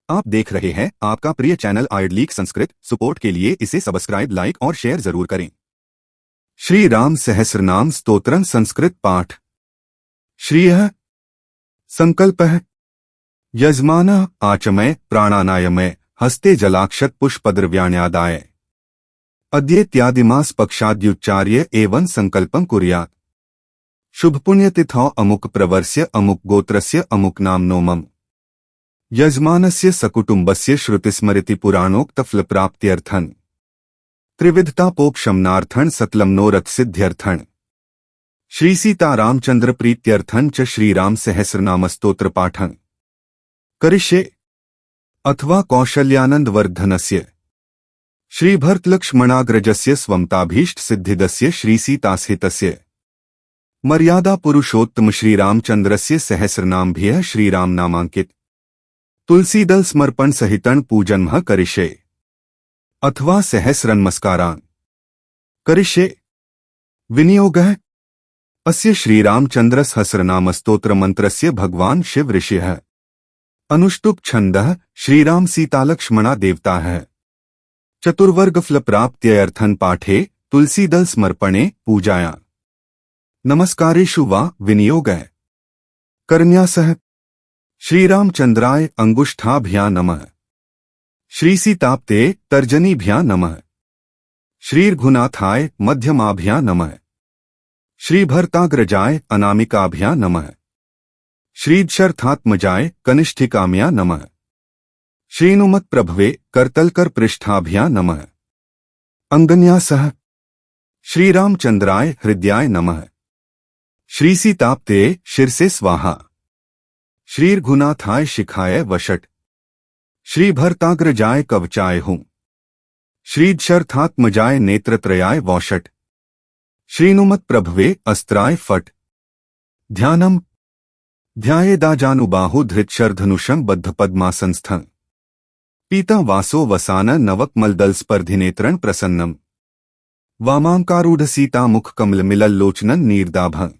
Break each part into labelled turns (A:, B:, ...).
A: आप देख रहे हैं आपका प्रिय चैनल आइडलीक संस्कृत। सपोर्ट के लिए इसे सब्सक्राइब, लाइक और शेयर जरूर करें। श्री राम सहस्रनाम स्तोत्रम संस्कृत पाठ। श्रियः संकल्पः यजमानः आचमय प्राणानायमय हस्ते जलाक्षत पुष्पद्रव्याण्यादाय अद्येत्यादिमास पक्षाद्युच्चार्य एवं संकल्पं कुर्यात्। शुभ पुण्यतिथौ अमुक प्रवर्स्य अमुक गोत्रस्य अमुक नाम्नो मम यजमानस्य सकुटुम्बस्य श्रुतिस्मृति पुराणोक्तफलप्राप्त्यर्थं त्रिविधतापोपशमनार्थं सकलमनोरथसिद्ध्यर्थं श्री सीता रामचंद्र प्रीत्यर्थं च श्रीराम सहस्रनामस्तोत्र पाठं करिष्ये। अथवा कौशल्यानंदवर्धनस्य श्रीभरतलक्ष्मणाग्रजस्य स्वमताभीष्ट सिद्धिदस्य श्रीसीतास्हितस्य मर्यादा पुरुषोत्तम श्रीरामचंद्रस्य सहस्रनामभिः श्रीराम नामांकित तुलसीदल समर्पण सहितं पूजनमः करिष्ये। अथवा सहस्रनमस्कारान् करिष्ये। विनियोगः अस्य श्रीरामचंद्र सहस्रनामस्तोत्रमन्त्रस्य भगवान् शिव ऋषिः अनुष्टुप् छन्दः श्रीराम सीतालक्ष्मणा देवताः चतुर्वर्गफलप्राप्त्यर्थं पाठे तुलसीदल समर्पणे पूजाया नमस्कारेषु वा विनियोगः करन्यासः श्रीरामचंद्राय अंगुष्ठाभ्यां नमः श्रीसीताप्ते तर्जनीभ्यां नमः श्रीरघुनाथाय मध्यमाभ्यां नमः श्रीभरताग्रजाय अनामिकाभ्यां नमः श्रीदशरथात्मजाय कनिष्ठिकाभ्यां नमः श्रीनुमत्प्रभवे करतलकर पृष्ठाभ्यां नमः। अंगन्यासः श्रीरामचंद्राय हृदयाय नमः श्रीसीताप्ते शिरसे स्वाहा श्रीरघुनाथाय शिखाय वषट श्रीभरताग्रजाय कवचाय हूं श्रीदशरथात्मजाय नेत्रत्रयाय वौषट श्रीनुमत्प्रभवे अस्त्राय फट। ध्यानम् ध्यायेदाजानुबाहु धृतशरधनुषं बद्धपद्मासनस्थं पीतं वासो वसान नवकमलदलस्पर्धिनेत्रं प्रसन्नम् वामांकारूढ़सीतामुखकमलमिलल्लोचनं नीरदाभं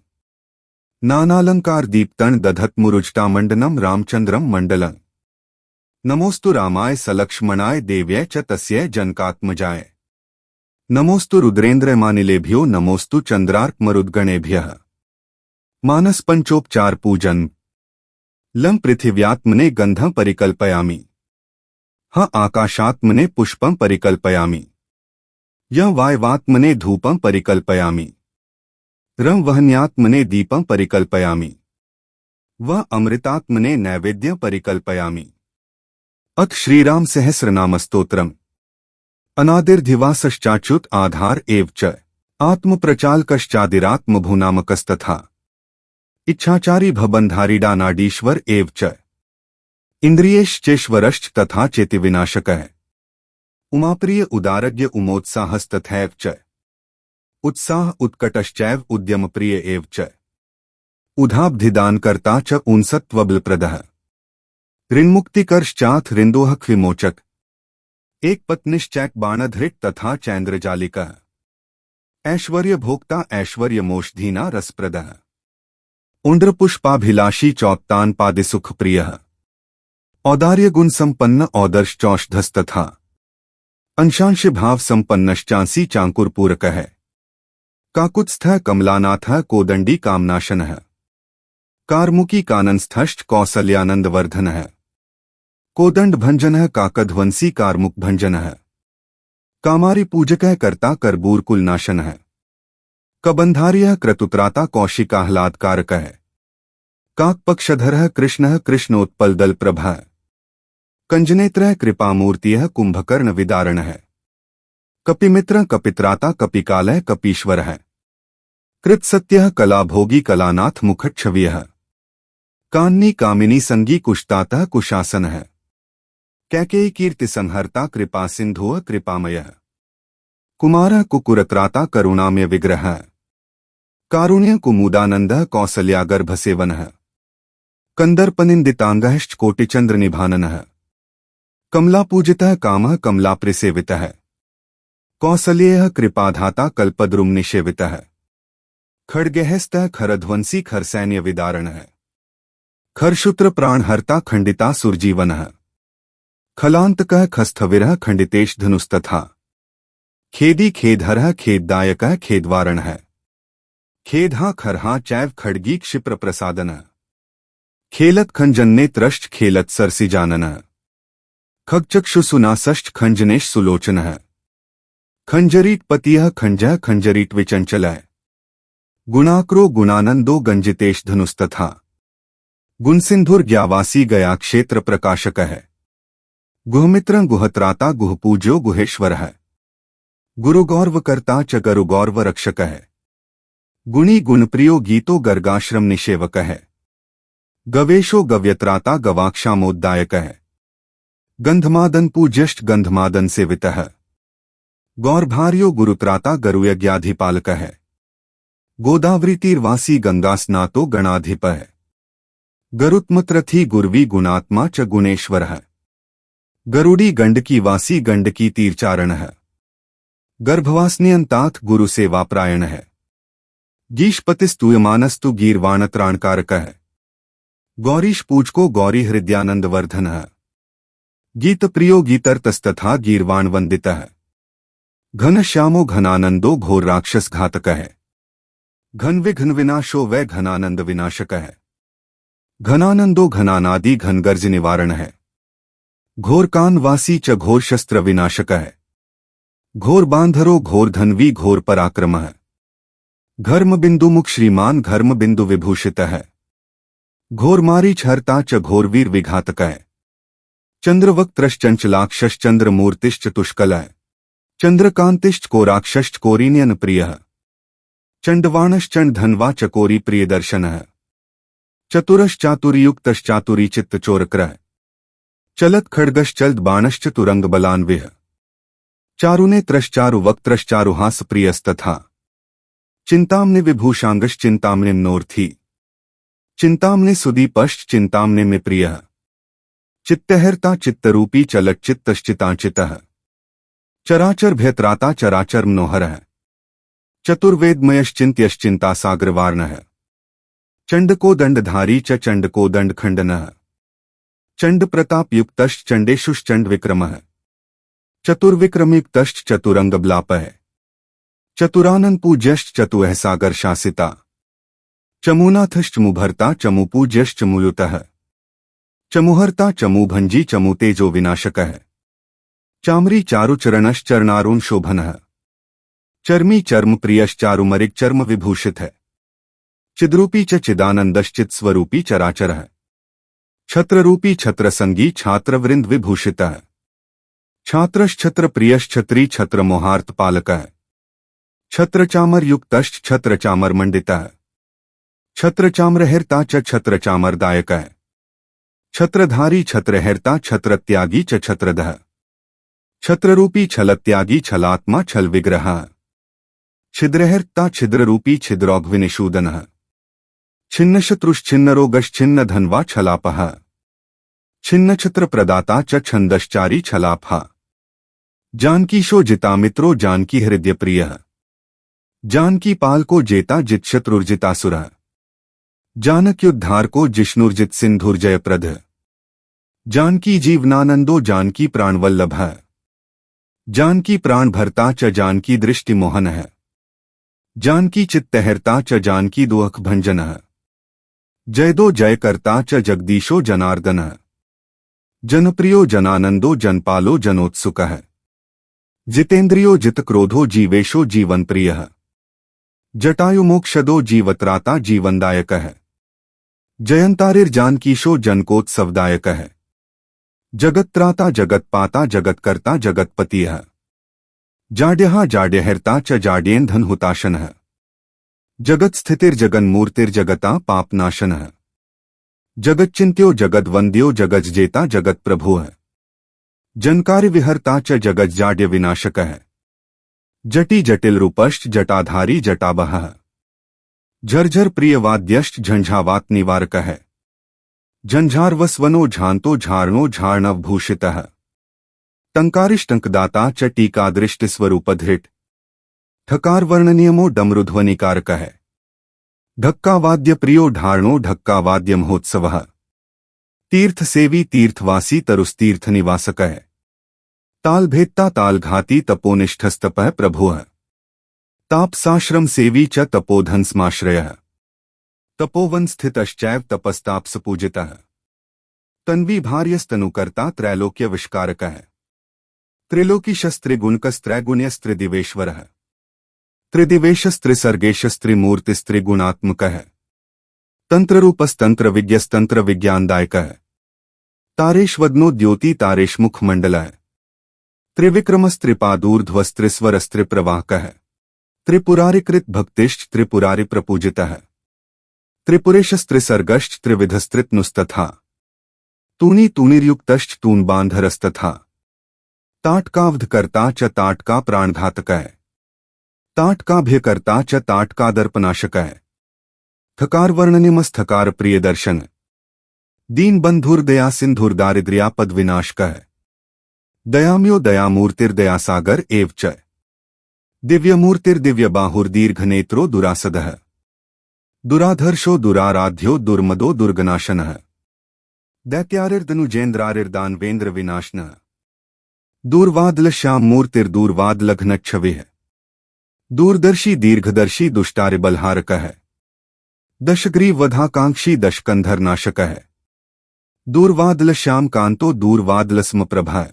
A: नानालंकार दीप्तं दधत्मुरुजटामण्डनं रामचंद्रं मण्डलं नमोस्तु रामाय सलक्ष्मणाय देव्यै च तस्यै जनकात्मजाय नमोस्तु रुद्रेन्द्रमानिलेभ्यो नमोस्तु चंद्रार्कमरुद्गणेभ्यः। मानस पंचोपचार पूजन। लं पृथिव्यात्मने गंधं परिकल्पयामि ह आकाशात्मने पुष्पं परिकल्पयामि य वायवात्मने धूपं परिकल्पयामि रं वह्न्यात्मने दीपं परिकल्पयामि व अमृतात्मने नैवेद्यं परिकल्पयामि। अथ श्रीराम सहस्रनामस्तोत्रम्। अनादिर्धिवासश्चाच्युत आधार एव च आत्मप्रचालकश्चादिरात्मभूनामकस्तथा इच्छाचारी भबन्धारीडानाडीश्वर एव च इन्द्रियेश्चेश्वरश्च तथा चेतिविनाशकः उमाप्रिय उदारज्ञ उमोत्साहस्तथैव च उत्साह उत्कटश्चैव उद्यमप्रिय एव च उधाब्धिदानकर्ता च ऊनसत्वबलप्रदः ऋन्मुक्तिकर्श्चाथ ऋन्दोहक्विमोचक एकपत्निश्चैक बाणधृट तथा चैन्द्रजालिकः ऐश्वर्यभोक्ता ऐश्वर्यमोषधीना रसप्रदः उण्ड्रपुष्पाभिलाषी चौत्तानपादिसुखप्रियः औदार्यगुणसम्पन्न औदर्शचौषधस्तथा अंशांशभावसम्पन्नश्चांसी चाङ्कुरपूरकः काकुत्स्थः कमलानाथः कोदण्डी कामनाशनः कार्मुकी काननस्थश्च कौसल्यानन्दवर्धनः कोदण्डभञ्जनः काकध्वंसी कार्मुकभञ्जनः कामारिपूजकः कर्ता कर्बूरकुलनाशनः कबन्धार्यः क्रतुत्राता कौशिकाह्लादकारकः काकपक्षधरः कृष्णः कृष्णोत्पलदलप्रभः कञ्जनेत्रः कृपामूर्तियः कुम्भकर्णविदारणः कपिमित्रः कपित्राता कपिकालः कपीश्वरः कृतसत्यः कलाभोगी कलानाथ मुखच्छवियः कान्नी कामिनी संगी कुशतातः कुशासनः कैकेयी कीर्तिसंहर्ता कृपा सिन्धुः कृपामयः कुमारः कुकुरत्राता करुणामय विग्रहः कारुण्य कुमुदानन्दः कौसल्यागर्भसेवनः कंदर्पनिन्दितांगश्च कोटिचन्द्रनिभाननः कमलापूजितः कामः कमलाप्रिसेवितः कौसल्येयः कृपाधाता कल्पद्रुमनिषेवितः खड्गहस्तः खरध्वंसी खरसैन्यविदारणः खरशूत्र प्राणहर्ता खंडिता सुरजीवनः खलांतकः खस्थविरः खंडितेश धनुस्तथा खेदी खेदहरः खेददायकः खेदवारणः खेदहा खरहा चैव खड्गी क्षिप्र प्रसादनः खेलत खंजन्ने त्रष्ट खेलत सरसिजाननः खगचक्षुसुनासष्ट खंजनेश सुलोचनः खंजरीट पतियः खंजः खंजरीट विचंचलः गुणाक्रो गुणानंदो गंजितेश धनुस्तथा गुणसिंधुर ज्ञावासी गया क्षेत्र प्रकाशकः गुहमित्रं गुहत्राता गुहपूज्यो गुहेश्वरः गुरुगौर्वकर्ता च गरुगौर्व रक्षकः गुणी गुणप्रियो गीतो गर्गाश्रम निषेवकः गवेशो गव्यत्राता गवाक्षामोद्दायकः गंधमादन पूज्यष्ट गंधमादन सेवितः गौरभार्यो गुरुत्राता गरुयज्ञाधिपालकः गोदावरीतीर्वासी गंगास्नातो गणाधिपः गरुत्मत्रथी गुर्वी गुणात्मा च गुणेश्वरः गरुड़ी गंडकी वासी गंडकी तीर्चारणः गर्भवास्नियंताथ गुरुसेवाप्रायणः गीशपतिस्तूयमानस्तु गीर्वाणत्राणकारकः गौरीश पूजको गौरी हृदयानंदवर्धनः गीतप्रियो गीतर्तस्तथा गीर्वाणवंदितः घनश्यामो घनानंदो घोर राक्षसघातकः घनविघ्नविनाशो वै घनानंद विनाशकः घनानंदो घनानादि घनगर्ज निवारणः घोरकानवासी च घोर शस्त्र विनाशकः घोर बांधरो घोर धन्वी घोर पराक्रमः घर्मबिंदुमुख श्रीमान घर्मबिंदु विभूषितः घोर मारीच हर्ता च घोरवीर विघातकः चंद्रवक्त्रश्चंचलाक्षश्चंद्रमूर्तिश्च तुष्कलः चंद्रकांतिश्च कोराक्षश्च कोरिन्यन प्रियः चंडवाणश्चंड धन्वा चकोरी प्रियदर्शनः चतुरश्चातुर्युक्तश्चातुरीचित्तचोरक्रः चलत खड्गश्चल्द बाणश्च तुरंगबलान्विः चारुनेत्रश्चारुवक्त्रश्चारुहास प्रियस्तथा चिंतामणि विभूषांगश्चिंतामणिम्नोर्थी चिंतामणि सुदीपश्च चिंतामणि में प्रियः चित्तहर्ता चित्तरूपी चलच्चित्तश्चितांचितः चराचर भयत्राता चराचर मनोहरः चतुर्वेदमयश्चिंत्यश्चिंतासाग्रवार्णः चंडको दंडधारी च चंडको दंडखंडनः चंडप्रतापयुक्तश्च चंडेशुश्चंड विक्रमः चतुर्विक्रमयुक्तश्च चतुरंगबलापः चतुराननपूज्यश्च चतुः सागर शासिता चमूनाथश्च मुभर्ता चमुपूज्यश्च मुयुतः चमुहर्ता चमुभंजी चमुतेजो विनाशकः चामरी चारुचरणश्चरणारुण शोभनः चर्मी चर्म प्रियश्चारुमरिक चर्म विभूषित है चिद्रूपी च चिदानंदश्चित स्वरूपी चराचरः छत्ररूपी छत्रसंगी छात्रवृंद विभूषितः छात्रश्छत्र प्रियश्छत्री छत्र मोहार्थ पालकः छत्रचामर युक्तश्च छत्रचामर मंडितः छत्रचाम्रहर्ता च छत्रचामरदायकः छत्रधारी छत्रहर्ता छत्रत्यागी च छत्रदः छत्ररूपी छलत्यागी छलात्मा छल विग्रह छिद्रहर्ता छिद्ररूपी छिद्रौघ्विनिषूदनः छिन्नशत्रुश्छिन्नरोगश्छिन्न धन्वा छलापः छिन्नछत्र प्रदाता च छंदश्चारी छलापः जानकीशो जितामित्रो जानकी हृदय प्रियः जानकी पाल को जेता जित शत्रुर्जितासुरः जानक्युद्धार को जिष्णुर्जित सिंधुर्जयप्रद जानकी जीवनानंदो जानकी प्राणवल्लभः जानकी प्राण भरता च जानकी दृष्टि मोहनः जानकी चित्तहर्ता च जानकी दुअख भंजनः जयदो जयकर्ता च जगदीशो जनार्दनः जनप्रियो जनानंदो जनपालो जनोत्सुकः जितेन्द्रियो जितक्रोधो जीवेशो जीवनप्रियः जटायुमोक्षदो जीवत्राता जीवनदायकः जयंतारिर्जानकीशो जनकोत्सवदायकः जगत्त्राता जगत्पाता जगत्कर्ता जगत्पतियः जाड्यः जाड्यहर्ता च जाड्येन हुताशनः जगत्स्थितिर्जगन्मूर्तिर्जगता पापनाशनः जगच्चिन्त्यो जगद्वन्द्यो जगज्जेता जगत्प्रभुः जनकार्यविहर्ता च जगज्जाड्य विनाशकः जटी जटिल रूपश्च जटाधारी जटाबहः झरझर प्रियवाद्यश्च झंझावात निवारकः झंझारवस्वनो झांतो झारणो झार्णवभूषितः टंकारिष्टंकदाता च टीकादृष्टिस्वरूपधृट ठकारवर्णनियमो डमरुध्वनिकारकः ढक्कावाद्य प्रियो ढारणो ढक्कावाद्य महोत्सवः तीर्थ सेवी तीर्थवासी तरुस्तीर्थ निवासकः तालभेत्ता तालघाती तपोनिष्ठस्तपः प्रभुः तापसाश्रम सेवी च तपोधन स्माश्रयः तपोवन स्थितश्चैव तपस्तापसपूजितः तन्वी भार्यस्तनुकर्ता त्रैलोक्य विष्कारकः त्रिलोकीशस्त्रिगुणकस्त्रैगुण्यस्त्रिदिवेश्वरः त्रिदिवेशस्त्रिसर्गेशस्त्रिमूर्तिस्त्रिगुणात्मकः तंत्ररूपस्तंत्रविद्यस्तंत्रविज्ञानदायकः तारेष्वदनो द्योति तारेष्मुखमण्डलः त्रिविक्रमस्त्रिपादूर्ध्वस्त्रिस्वरस्त्रिप्रवाहकः त्रिपुरारिकृत भक्तिश्च त्रिपुरारिप्रपूजितः त्रिपुरेशस्त्रिसर्गश्च त्रिविधस्त्रितनुस्तथा तूनी तूणीर्युक्तश्च तूनबान्धरस्तथा ताटकावधकर्ता च ताटका प्राणघातकः ताटकाभयकर्ता च ताटकादर्पनाशकः थकारवर्णनिमस्थकार प्रियदर्शन दीनबंधुर्दया सिंधुर्दारिद्र्यापद विनाशकः दयाम्यो दयामूर्तिर्दयासागर एव च दिव्यमूर्तिर्दिव्यबाहुर्दीर्घनेत्रो दुरासदः दुराधर्षो दुराराध्यो दुर्मदो दुर्गनाशनः दैत्यारिर्दनुजेन्द्रारिर्दानवेन्द्र विनाशनः दूर्वादलश्याममूर्तिर्दूर्वादलघ्नच्छविः दूरदर्शी दीर्घदर्शी दुष्टारिबलहारकः दशग्रीववधाकांक्षी दशकंधरनाशकः दूर्वादलश्यामकांतो दूर्वादलस्मप्रभः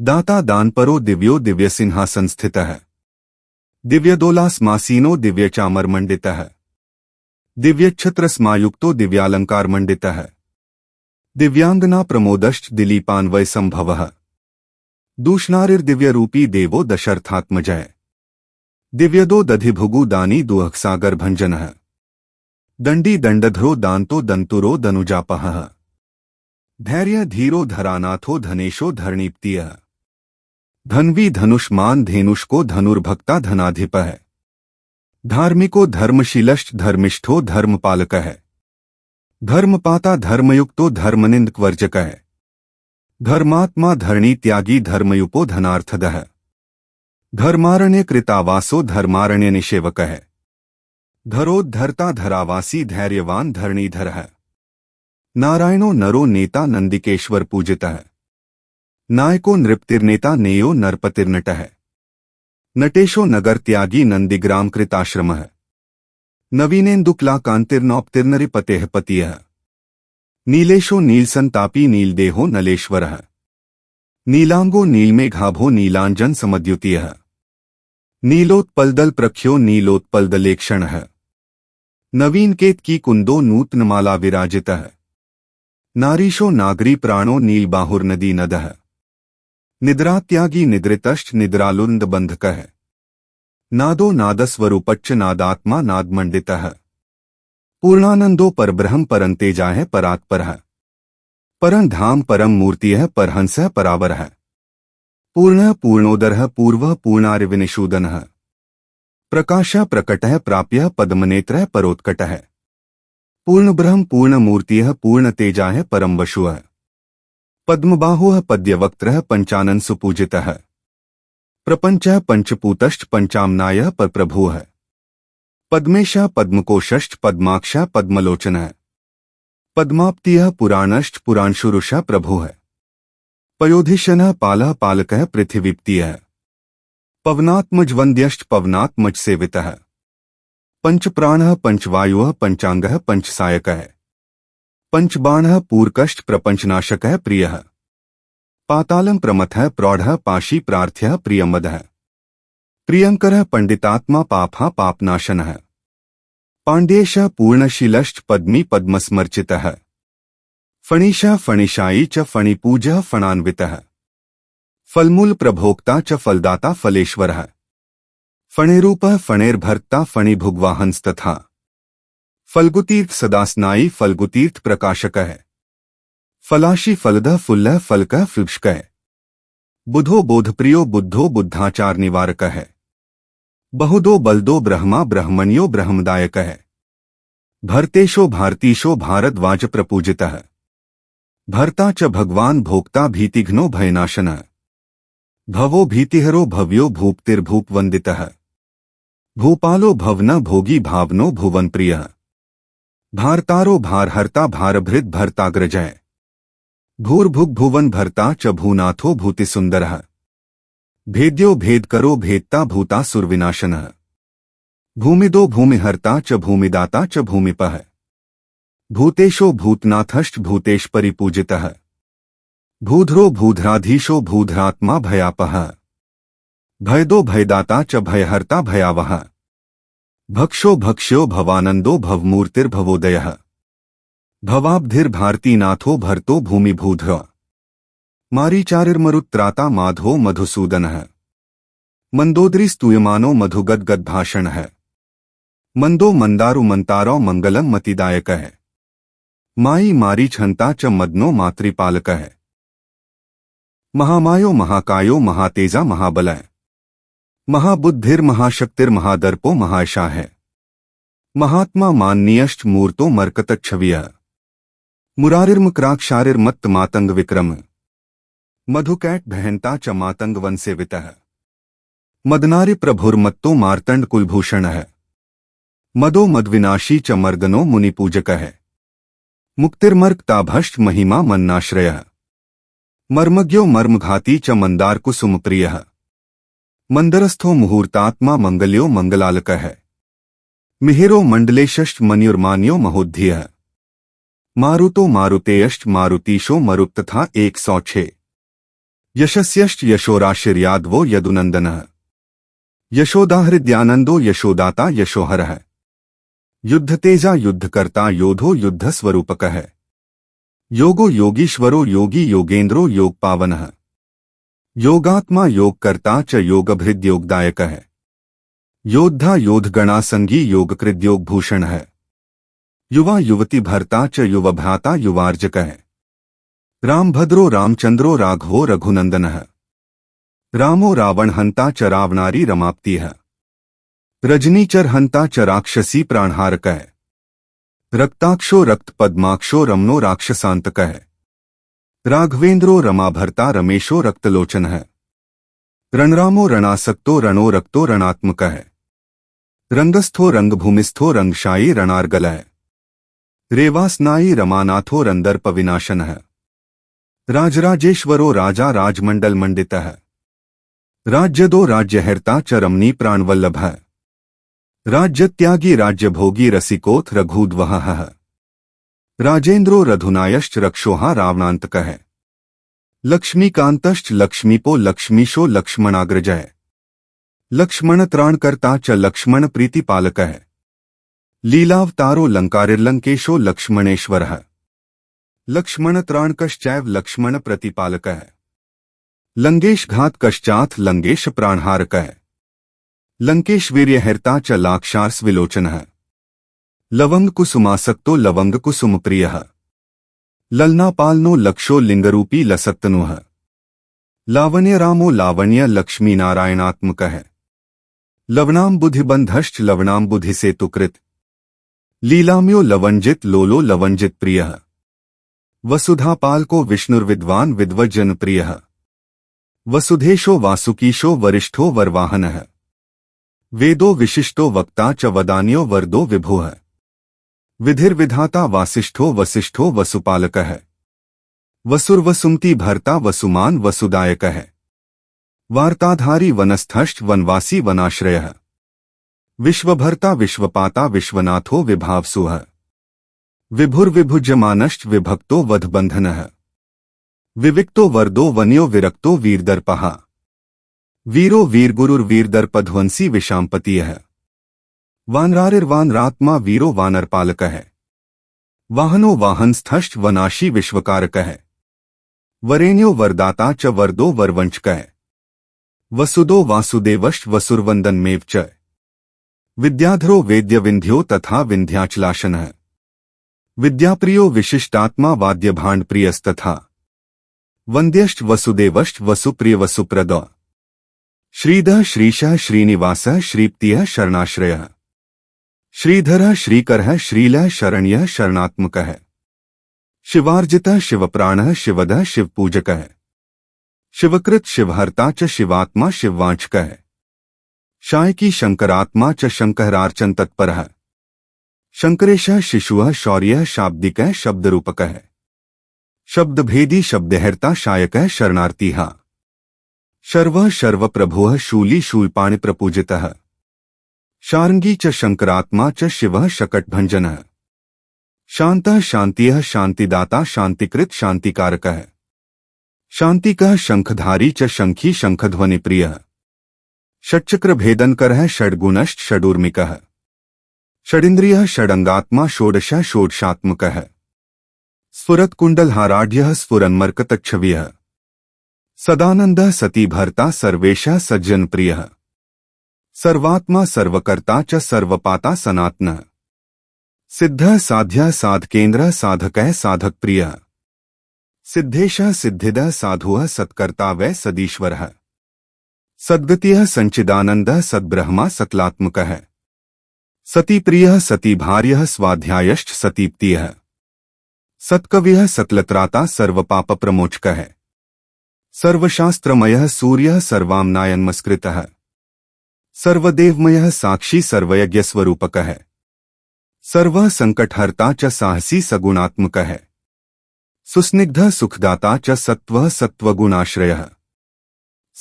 A: दाता दानपरो दिव्यो दिव्यसिंहासनस्थितः दिव्यदोलास्मासीनो दिव्यचामरमण्डितः दिव्यच्छत्रस्मायुक्तो दिव्यालंकारमण्डितः दिव्यांगना प्रमोदश्च दिलीपान्वयसंभवः दूष्णारिर्दिव्यरूपी देवो दशर्थात्मजः दिव्यदो दधिभुगु दानी दुहसागरभञ्जनः दण्डी दण्डधरो दान्तो दन्तुरो दनुजापहः धैर्य धीरो धरानाथो धनेशो धरणीप्तियः धन्वी धनुष्मान धेनुष्को धनुर्भक्ता धनाधिपः धार्मिको धर्मशीलश्च धर्मिष्ठो धर्मपालकः धर्मपाता धर्मयुक्तो धर्मनिन्दकवर्जकः धर्मात्मा धरणी त्यागी धर्मयुपो धनार्थदः धर्मारण्य कृतावासो धर्मारण्य निषेवकः धरोद्धर्ता धरावासी धैर्यवान धरणीधरः नारायणो नरो नेता नंदिकेश्वर पूजितः नायको नृपतिर्नेता नेयो नरपतिर्नटः नटेशो नगर त्यागी नंदिग्राम कृताश्रमः नवीनेन्दुक्लाकान्तिर्नौप्तिर्नरिपतेः पतियः नीलेशो नीलसंतापी नीलदेहो नलेश्वरः नीलांगो नीलमेघाभो नीलांजन समद्युतीयः नीलोत्पलदल प्रख्यो नीलोत्पलदलेक्षणः नवीनकेतकी कुंदो नूतनमाला विराजितः नारीशो नागरी प्राणो नीलबाहुर्नदी नदः निद्रात्यागी निद्रितश्च निद्रालुन्दबन्धकः नादो नादस्वरूपच्च नादात्मा नादमण्डितः पूर्णानंदो परब्रह्म परंतेजाः परात्परः परं धाम परम मूर्तियः परहंसः परावरः पूर्णः पूर्णोदरः पूर्वः पूर्णारिविनिषूदनः प्रकाशः प्रकटः प्राप्यः पद्मनेत्रः परोत्कटः पूर्णब्रह्म पूर्णमूर्तियः पूर्णतेजाः परमवशुः पद्मबाहुः पद्यवक्त्रः पंचानन सुपूजितः प्रपंचः पंचपूतश्च पंचाम्नायः परप्रभुः पद्मेशः पद्मकोशश्च पद्माक्षः पद्मलोचनः पद्माप्तियः पुराणश्च पुराणशुरुषः प्रभुः पयोधिशनः पालः पालकः पृथिवीप्तियः पवनात्मजवन्द्यश्च पवनात्मजसेवितः पंचप्राणः पंचवायुः पंचांगः पंचसायकः पंचबाणः पूर्कश्च प्रपंचनाशकः प्रियः पातालं प्रमथः प्रौढ़ः पाशी प्रार्थ्यः प्रियमदः प्रियंकरः पंडितात्मा पापः पापनाशनः पाण्ड्येशः पूर्णशीलश्च पद्मी पद्मस्मर्चितः फणिशः फणिशायी च फणिपूजः फणान्वितः फलमूल प्रभोक्ता च फलदाता फलेश्वरः फणेरूपः फणेर्भर्ता फणिभुग्वाहंस्तथा फल्गुतीर्थ सदास्नायी फल्गुतीर्थ प्रकाशकः फलाशी फलदः फुल्लः फलकः फुल्ष्कः बुधो बोधप्रियो बुद्धो बुद्धाचार निवारकः बहुदो बलदो ब्रह्मा ब्रह्मण्यो ब्रह्मदायकः भरतेशो भारतीशो भारद्वाज प्रपूजितः भर्ता च भगवान भोक्ता भीतिघ्नो भयनाशनः भवो भीतिहरो भव्यो भूप्तिर्भूपवन्दितः भूपालो भवन भोगी भावनो भुवनप्रियः भारतारो भारहर्ता भारभृत भरताग्रजः भूर्भुग्भुवन भर्ता च भूनाथो भूतिसुन्दरः भेद्यो भेदकरो भेत्ता भूता सुरविनाशनः भूमिदो भूमिहर्ता च भूमिदाता च भूमिपः भूतेशो भूतनाथश्च भूतेश परिपूजितः भूधरो भूधराधीशो भूधरात्मा भयापः भयदो भयदाता च भयहर्ता भयावह भक्षो भक्ष्यो भवानंदो भवमूर्तिर्भवोदयः भवाब्धिर्भारतीनाथो भर्तो भूमिभूधः मारीचारिर्मरुत्त्राता माधवो मधुसूदनः मंदोदरी स्तूयमानो मधुगद्गद्भाषणः मंदो मंदारु मंतारो मंगलम मतिदायकः माई मारीछहंता च मदनो मातृपालकः महामायो महाकायो महातेजा महाबलः महाबुद्धिर्महाशक्तिर्महादर्पो महायशा है महात्मा माननीयश्च मूर्तो मर्कतच्छवियः मुरारिर्मकराक्षारिर्मत्त मातंग विक्रम मधुकैट भहंता च मातंग वनसेवितः मदनारि प्रभुर्मत्तो मार्तंड कुलभूषणः मदो मदविनाशी च मर्दनो मुनिपूजकः मुक्तिर्मर्कताभश्च महिमा मन्नाश्रयः मर्मज्ञो मर्मघाती च मंदार कुसुमप्रियः मंदरस्थो मुहूर्तात्मा मंगल्यो मंगलालकः मिहिरो मंडलेशश्च मन्युर्मान्यो महोद्धियः मारुतो मारुतेयश्च मारुतीशो मरुत तथा 106 यशस्यश्च यशोराशिर्यादवो यदुनंदनः यशोदाहृद्यानंदो यशोदाता यशोहरः युद्धतेजा युद्धकर्ता योधो युद्धस्वरूपकः योगो योगीश्वरो योगी योगेन्द्रो योगपावनः योगात्मा योगकर्ता च योगभृद्योगदायकः योद्धा योधगणासंगी योगकृद्योगभूषणः युवा युवती भर्ता च युवभ्राता युवार्जकः रामभद्रो रामचंद्रो राघवो रघुनंदनः रामो रावणहंता च रावणारी रमाप्तिः रजनीचर हंता च राक्षसी प्राणहारकः रक्ताक्षो रक्तपद्माक्षो रमणो राक्षसांतकः राघवेन्द्रो रमाभर्ता रमेशो रक्तलोचनः रणरामो रणासक्तो रणो रक्तो रणात्मकः रंगस्थो रंगभूमिस्थो रंगशायी रणार्गलः रेवास्नायी रमानाथो रंदर्पविनाशनः राजराजेश्वरो राजा राजमंडलमंडितः राज्यदो राज्यहर्ता च रमणी प्राणवल्लभः राज्यत्यागी राज्यभोगी रसिकोथ रघुद्वहः राजेन्द्रो रघुनायश्च रक्षोहा रावणान्तकः लक्ष्मीकान्तश्च लक्ष्मीपो लक्ष्मीशो लक्ष्मणाग्रजः लक्ष्मणत्राणकर्ता च लक्ष्मण प्रीतिपालकः लीलावतारो लंकारिर्लंकेशो लक्ष्मणेश्वरः लक्ष्मणत्राणकश्चैव लक्ष्मण प्रतिपालकः लंगेश घातकश्चाथ लंगेश प्राणहारकः लंकेशवीर्यहर्ता च लाक्षार्स विलोचनः लवंग कुसुमासक्तो लवंग कुसुमप्रियः ललनापालनो लक्षो लिंगरूपी लसत्तनुः लावण्यरामो लावण्य लक्ष्मीनारायणात्मकः लवणाम्बुधिबन्धश्च लवणाम्बुधिसेतुकृत लीलाम्यो लवंजित लोलो लवंजित प्रियः वसुधापालको विष्णुर्विद्वान् विद्वज्जनप्रियः वसुधेशो वासुकीशो वरिष्ठो वरवाहनः वेदो विशिष्टो वक्ता च वदान्यो वरदो विभुः विधिर्विधाता वासिष्ठो वसिष्ठो वसुपालकः वसुर्वसुमती भर्ता वसुमान वसुदायकः वार्ताधारी वनस्थश्च वनवासी वनाश्रयः विश्वभर्ता विश्वपाता विश्वनाथो विभावसुः विभुर्विभुज्यमानश्च विभक्तो वधबन्धनः विविक्तो वरदो वन्यो विरक्तो वीरदर्पः वीरो वीरगुरुर्वीरदर्पध्वंसी विशाम्पतियः वानरारिर्वानरात्मा वीरो वानरपालकः वाहनो वाहनस्थश्च वनाशी विश्वकारकः वरेण्यो वरदाता च वरदो वरवंचकः वसुदो वासुदेवश्च वसुर्वन्दनमेव च विद्याधरो वेद्यविन्ध्यो तथा विन्ध्याचलाशनः विद्याप्रियो विशिष्टात्मा वाद्यभाण्डप्रियस्तथा वन्द्यश्च वसुदेवश्च वसुप्रियवसुप्रद श्रीधः श्रीशः श्रीनिवासः श्रीप्तियः शरणाश्रयः श्रीधरः श्रीकरः श्रीलः शरण्यः शरणात्मकः शिवार्जितः शिवप्राणः शिवदः शिवपूजकः शिवकृत शिवहर्ता च शिवात्मा शिववांचकः शायकी शंकरात्मा च शंकरार्चन तत्परः शंकरेशः शिशुः शौर्यः शाब्दिकः शब्दरूपकः शब्दभेदी शब्दहर्ता शायकः शरणार्तिः शर्वः शर्वप्रभुः शूली शूलपाणि प्रपूजितः शार्ङ्गी च शंकरात्मा च शिवः शकटभञ्जनः शान्तः शान्तिः शान्तिदाता शान्तिकृत शान्तिकारकः शान्तिकः शंखधारी च शंखी शंखध्वनिप्रियः षट्चक्रभेदनकरः षड्गुणश्च षडूर्मिकः षडिन्द्रियः षडंगात्मा षोडशः षोडशात्मकः स्फुरत्कुण्डलहाराढ्यः स्फुरन्मर्कतच्छविः सदानन्दः सती भर्ता सर्वेशः सज्जनप्रियः सर्वात्मा सर्वकर्ता च सर्वपाता सनातनः सिद्धः साध्यः साधकेन्द्रः साधकः साधकप्रियः सिद्धेशः सिद्धिदः साधुः सत्कर्ता वै सदीश्वरः सद्गतिः सच्चिदानन्दः सद्ब्रह्मा सकलात्मकः सतीप्रियः सतीभार्यः स्वाध्यायश्च सतीप्तियः सत्कविः सकलत्राता सर्वपापप्रमोचकः सर्वशास्त्रमयः सूर्यः सर्वाम्नायन्मस्कृतः सर्वदेवमयः साक्षी सर्वयज्ञस्वरूपकः सर्वः संकटहर्ता च साहसी सगुणात्मकः सुस्निग्धः सुखदाता च सत्वः सत्वगुणाश्रयः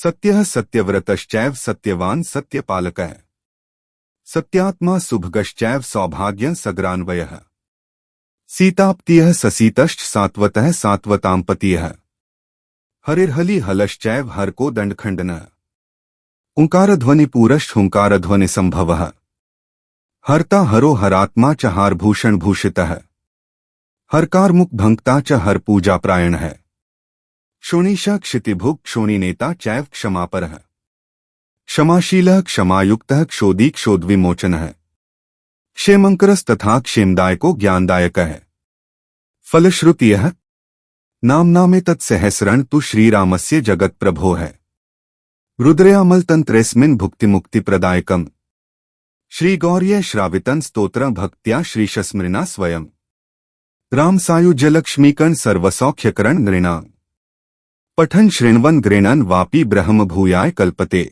A: सत्यः सत्यव्रतश्चैव सत्यवान् सत्यपालकः सत्यात्मा शुभगश्चैव सौभाग्यं सग्रान्वयः सीताप्तियः ससीतश्च सात्वतः सात्वताम्पतियः हरिर्हलि हलश्चैव हरको दण्डखण्डनः ओंकारध्वनिपूरश्च हुंकारध्वनिसंभवः हर्ता हरो हरात्मा च हारभूषण भूषितः हरकारमुख भंक्ता च हरपूजाप्रायणः क्षोणीशः क्षितिभुक् क्षोणीनेता चैव क्षमापरः क्षमाशीलः क्षमायुक्तः क्षोदी क्षोदविमोचनः क्षेमंकरस्तथा क्षेमदायको ज्ञानदायकः फलश्रुतियः नाम्नामेतत्सहस्रं तु श्रीरामस्य जगत्प्रभोः रुद्रयामलतन्त्रेऽस्मिन् भुक्तिमुक्तिप्रदायकम् श्रीगौर्ये श्रावितं स्तोत्रं भक्त्या श्रीशस्मृणा स्वयं रामसायुज्यलक्ष्मीकरण सर्वसौख्यकरण नृणाम् पठन् शृण्वन् गृह्णन् वापि ब्रह्म भूयाय कल्पते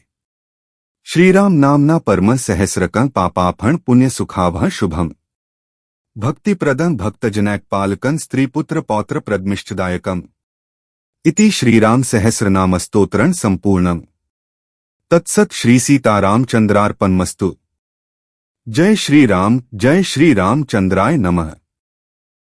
A: श्रीराम नाम्ना परम सहस्रकं पापापहं पुण्यसुखावह शुभम् भक्तिप्रदं भक्तजनैकपालकं स्त्रीपुत्र पौत्र प्रदमिष्टदायकम् इति श्रीराम सहस्रनामस्तोत्रं संपूर्णम् तत्सत् श्री सीतारामचंद्रार्पणमस्तु। जय श्री रामचंद्राय नमः।